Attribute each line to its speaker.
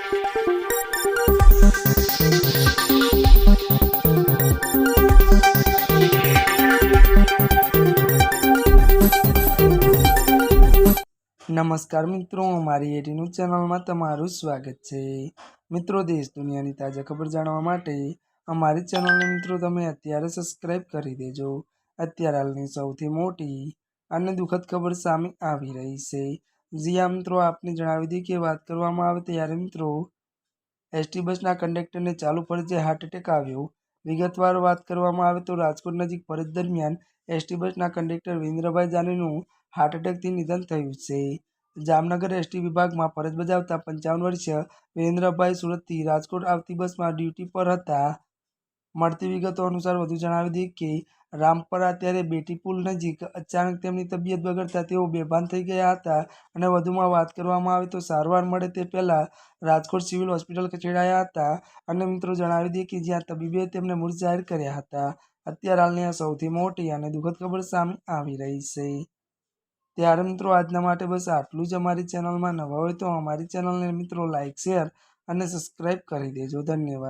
Speaker 1: નમસ્કાર મિત્રો, અમારી એટી ન્યૂઝ ચેનલમાં તમારું સ્વાગત છે। મિત્રો, દેશ દુનિયાની તાજા ખબર જાણવા માટે અમારી ચેનલને મિત્રો તમે અત્યારે સબસ્ક્રાઇબ કરી દેજો। અત્યારે હાલની સૌથી મોટી અને દુઃખદ ખબર સામે આવી રહી છે। જ્યાં મિત્રો આપને જણાવી દઈએ કે વાત કરવામાં આવે ત્યારે મિત્રો એસટી બસના કંડક્ટરને ચાલુ ફરજે હાર્ટ એટેક આવ્યો। વિગતવાર વાત કરવામાં આવે તો રાજકોટ નજીક ફરજ દરમિયાન એસટી બસના કંડક્ટર વિરેન્દ્રભાઈ જાનીનું હાર્ટ એટેકથી નિધન થયું છે। જામનગર એસટી વિભાગમાં ફરજ બજાવતા 55 વર્ષીય વિરેન્દ્રભાઈ સુરતથી રાજકોટ આવતી બસમાં ડ્યુટી પર હતા। મળતી વિગતો અનુસાર વધુ જણાવી દઈએ કે રામપરા ત્યારે બેટી પુલ નજીક અચાનક તેમની તબિયત બગડતા તેઓ બેભાન થઈ ગયા હતા અને વધુમાં વાત કરવામાં આવે તો સારવાર મળે તે પહેલા રાજકોટ સિવિલ હોસ્પિટલ ખસેડાયા હતા અને મિત્રો જણાવી દઈએ કે જ્યાં તબીબે તેમને મૃત જાહેર કર્યા હતા। અત્યારે હાલની આ સૌથી મોટી અને દુઃખદ ખબર સામે આવી રહી છે। ત્યારે મિત્રો આજના માટે બસ આટલું જ। અમારી ચેનલમાં નવા હોય તો અમારી ચેનલને મિત્રો લાઇક, શેર અને સબસ્ક્રાઇબ કરી દેજો। ધન્યવાદ।